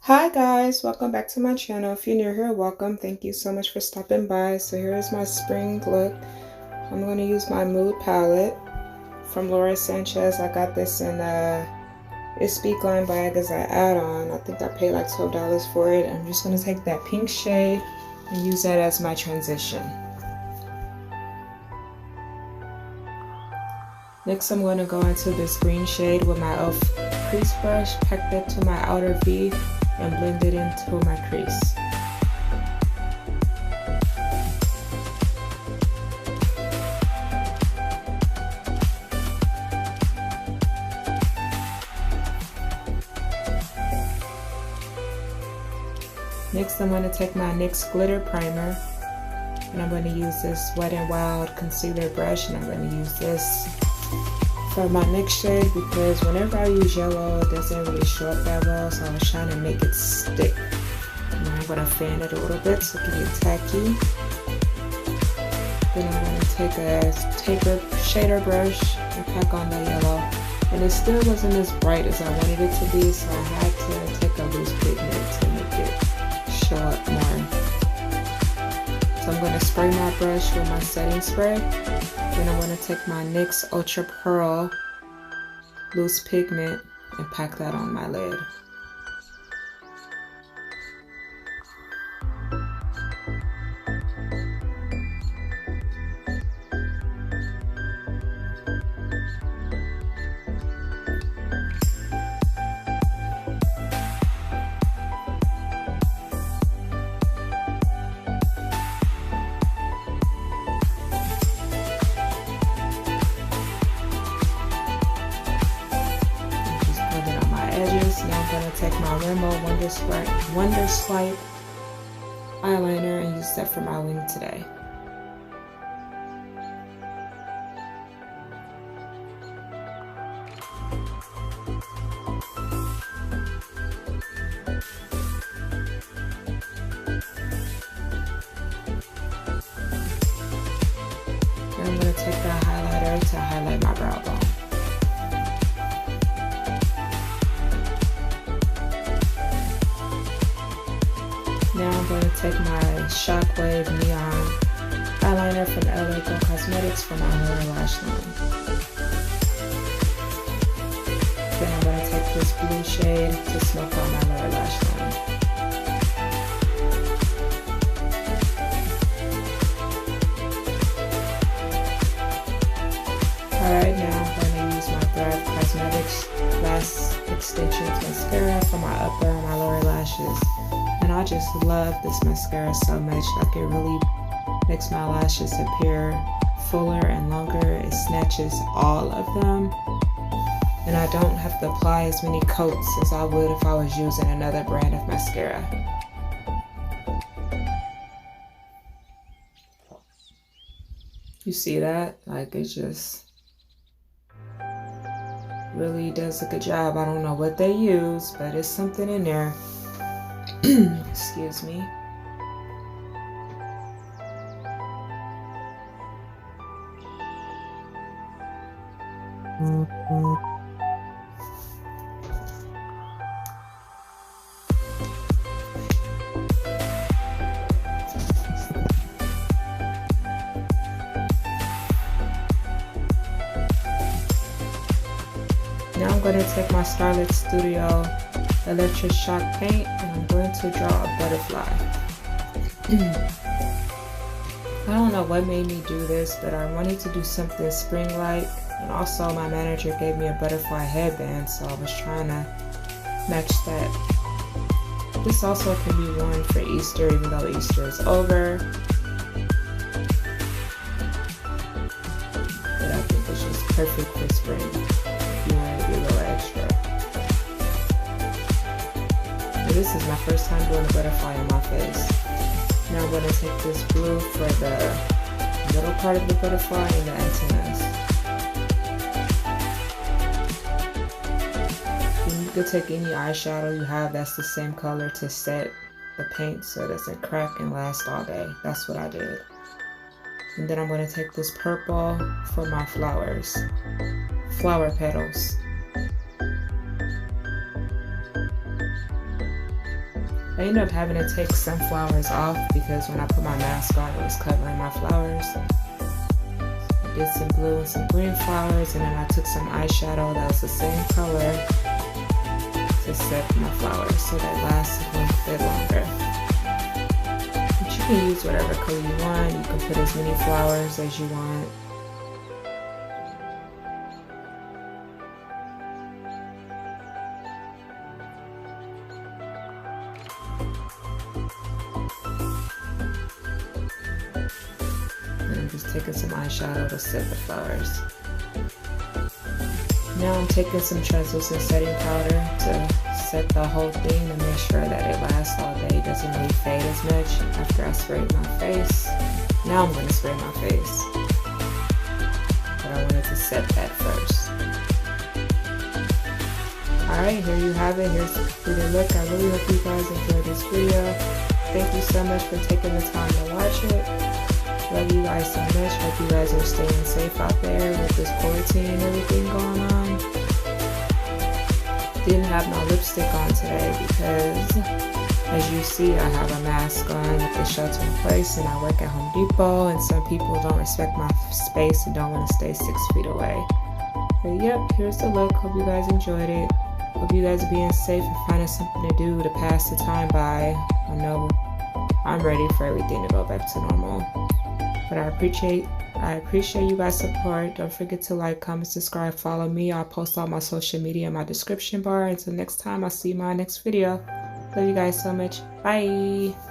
Hi guys, welcome back to my channel. If you're new here, welcome. Thank you so much for stopping by. So here's my spring look. I'm going to use my Mood palette from Laura Sanchez. I got this in It's Glam bag as an add-on. I think I paid like $12 for it. I'm just going to take that pink shade and use that as my transition. Next, I'm going to go into this green shade with my e.l.f. crease brush, pack that to my outer V, and blend it into my crease. Next, I'm going to take my NYX glitter primer, and I'm going to use this Wet n Wild concealer brush, and I'm going to use this for my next shade because whenever I use yellow, it doesn't really show up that well, so I was trying to make it stick. And I'm going to fan it a little bit to get it tacky. Then I'm going to take a taper shader brush and pack on the yellow. And it still wasn't as bright as I wanted it to be, so I had to take a loose pigment to make it show up more. So I'm going to spray my brush with my setting spray. Then I'm going to take my NYX Ultra Pearl loose pigment and pack that on my lid. Now I'm going to take my Remo Wonder Swipe eyeliner and use that for my wing today. And I'm going to take the highlighter to highlight my brow bone. Now I'm going to take my Shockwave Neon eyeliner from LA Girl Cosmetics for my lower lash line. Then I'm going to take this blue shade to smoke on my lower lash line. Alright, now I'm going to use my Thrive Cosmetics Lash Extensions Mascara for my upper and my lower lashes. And I just love this mascara so much. Like, it really makes my lashes appear fuller and longer. It snatches all of them. And I don't have to apply as many coats as I would if I was using another brand of mascara. You see that? Like, it just really does a good job. I don't know what they use, but it's something in there. Excuse me. Now I'm going to take my Starlit Studio Electric Shock paint and I'm going to draw a butterfly. I don't know what made me do this, but I wanted to do something spring-like, and also my manager gave me a butterfly headband, so I was trying to match that. This also can be worn for Easter, even though Easter is over. But I think it's just perfect for spring if you want to be a little extra. This is my first time doing a butterfly on my face. Now I'm going to take this blue for the middle part of the butterfly and the antennas. And you could take any eyeshadow you have that's the same color to set the paint so it doesn't crack and last all day. That's what I did. And then I'm going to take this purple for my flower petals. I ended up having to take some flowers off because when I put my mask on, it was covering my flowers. I did some blue and some green flowers, and then I took some eyeshadow that was the same color to set my flowers so that lasts a little bit longer. But you can use whatever color you want. You can put as many flowers as you want. Just taking some eyeshadow to set the flowers. Now I'm taking some translucent setting powder to set the whole thing to make sure that it lasts all day. It doesn't really fade as much after I sprayed my face. Now I'm going to spray my face. But I wanted to set that first. Alright, here you have it. Here's the completed look. I really hope you guys enjoyed this video. Thank you so much for taking the time to watch it. Love you guys so much. Hope you guys are staying safe out there with this quarantine and everything going on. Didn't have my lipstick on today because, as you see, I have a mask on with the shelter in place, and I work at Home Depot, and some people don't respect my space and don't want to stay 6 feet away. But yep, here's the look. Hope you guys enjoyed it. Hope you guys are being safe and finding something to do to pass the time by. I know I'm ready for everything to go back to normal. But I appreciate you guys' support. Don't forget to like, comment, subscribe, follow me. I'll post all my social media in my description bar. Until next time, I'll see you in my next video. Love you guys so much. Bye.